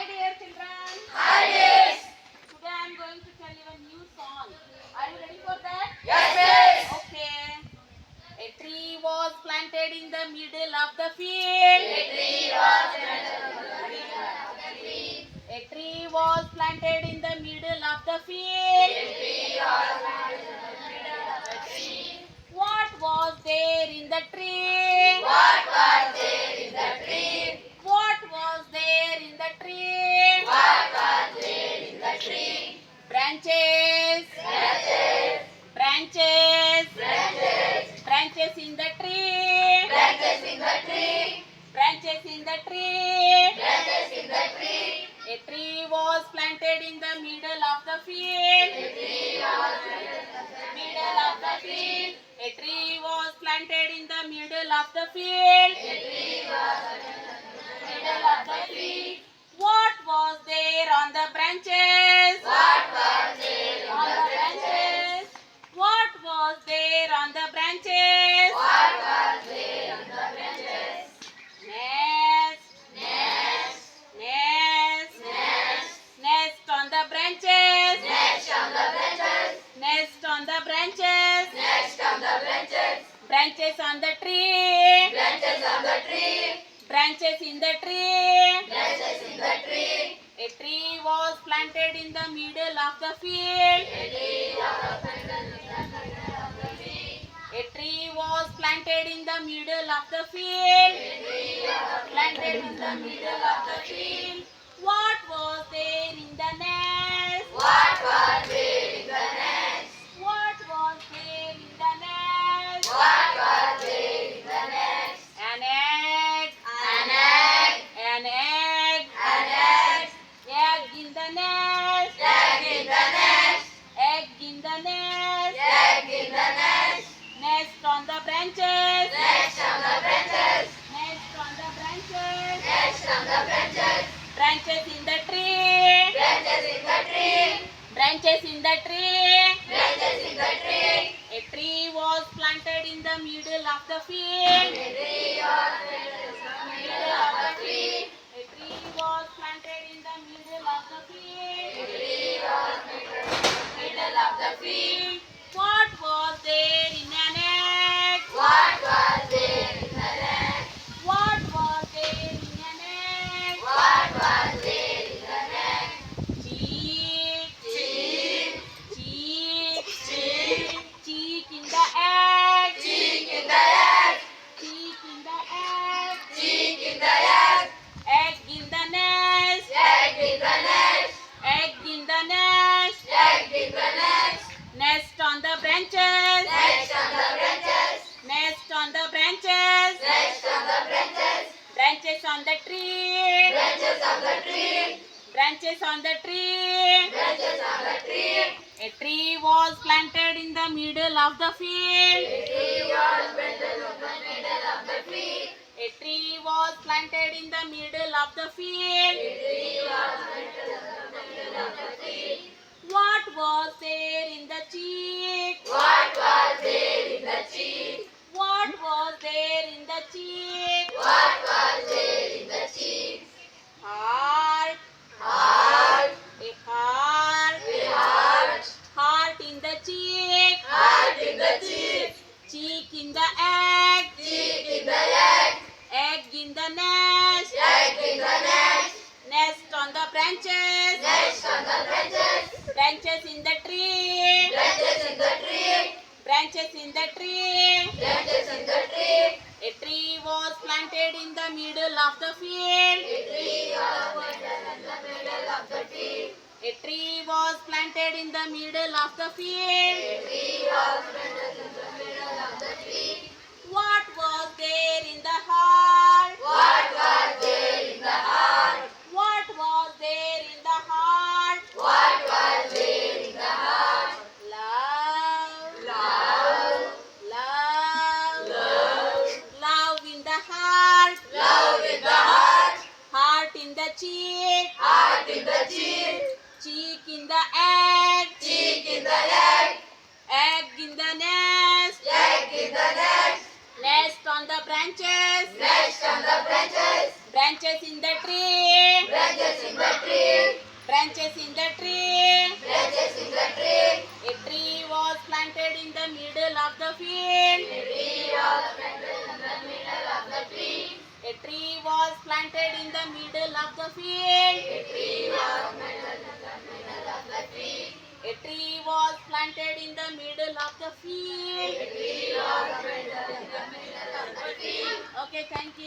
dear children. Hi, miss. Today I am going to tell you a new song. Are you ready for that? Yes, miss. Okay. A tree was planted in the middle of the field. A tree was planted in the middle of the field. A tree was planted in the middle of the field. A tree was planted in the middle of the field. What was there in the tree? What was there in the tree? What was there in the tree? What was there in the tree? Branches. Branches. Branches. Branches. Branches in the tree. Branches in the tree. Branches in the tree. Branches in the tree. A tree was planted in the middle of the field. A tree was planted in the Middle of the field. A tree was planted in the middle of the field. A tree was planted in the middle of the field. What was there on the branches? What was there On in the the branches? branches. What was there on the branches? What was there on the branches? Nest. Nest. Nest. Nest. Nest on the branches. Nest on the branches. Nest on the branches. Nest on the branches. Branches on the tree. Branches on the tree. Branches in the tree. Branches in the tree. A tree was planted in the middle of the field. A tree was planted in the middle of the field. A tree was planted in the middle of the field. A tree was Planted in the middle of the field. What was there in the nest? What was there in the nest? What was there in the nest? What was there in the nest? An egg. An egg. An egg. An egg. Egg in the nest. Egg in the nest. Egg in the nest. Egg in the nest. Nest on the branches. Nest on the branches. Nest on the branches. Nest on the branches. Branches in the tree. Branches in the tree. Branches in the tree. Branches in the tree. A tree was planted in the middle of the field. A tree was planted in the middle of the field. A tree was planted in the middle of the A field. tree was planted in the middle of the field. What was there in an egg? What was there in the nest? What was there in an egg? What was there in the nest? Cheek. Cheek. Cheek. Cheek. Cheek in the egg. Cheek in the egg. Cheek in the egg. Cheek in the egg. Egg in the nest. Egg in the nest. Egg in the nest. Egg in the nest. Nest on the branches. Nest on the branches. Nest on the branches. Nest on the branches. Branches on the tree. Branches on the tree. Branches on the tree. Branches on the tree. A tree was planted in the middle of the field. A tree was planted in the middle of the field. A tree was planted in the middle of the field. A tree was planted in the middle of the field. What was there in the cheek? What was there in the cheek? What was there in the cheek? What was there in the cheek? Heart. Heart. A heart. A heart. Heart in the cheek. Heart in the cheek. Cheek in the egg. Cheek in the egg. Egg in the nest. Egg in the nest. Nest on the branches. Nest on the branches. Branches in the tree. Branches in the tree. Branches in the tree. Branches in the tree. A tree was planted in the middle of the field. A tree was planted in the middle of the field. A tree was planted in the middle of the field. A tree was planted in the middle of the field. What was there in the heart? What was there in the heart? What was there in the heart? What was there in the heart? Love. Love. Love. Love. Love in the heart. Love in the heart. Heart in the cheek. Heart in the cheek. Cheek in the egg. Cheek in the egg. Egg in the nest. Egg in the nest. Nest on the branches. Nest on the branches. Branches in the tree. Branches in the field. A tree was planted in the middle of the field. A tree was A tree was planted in the middle of the field. planted in the middle of the field. Okay, thank you.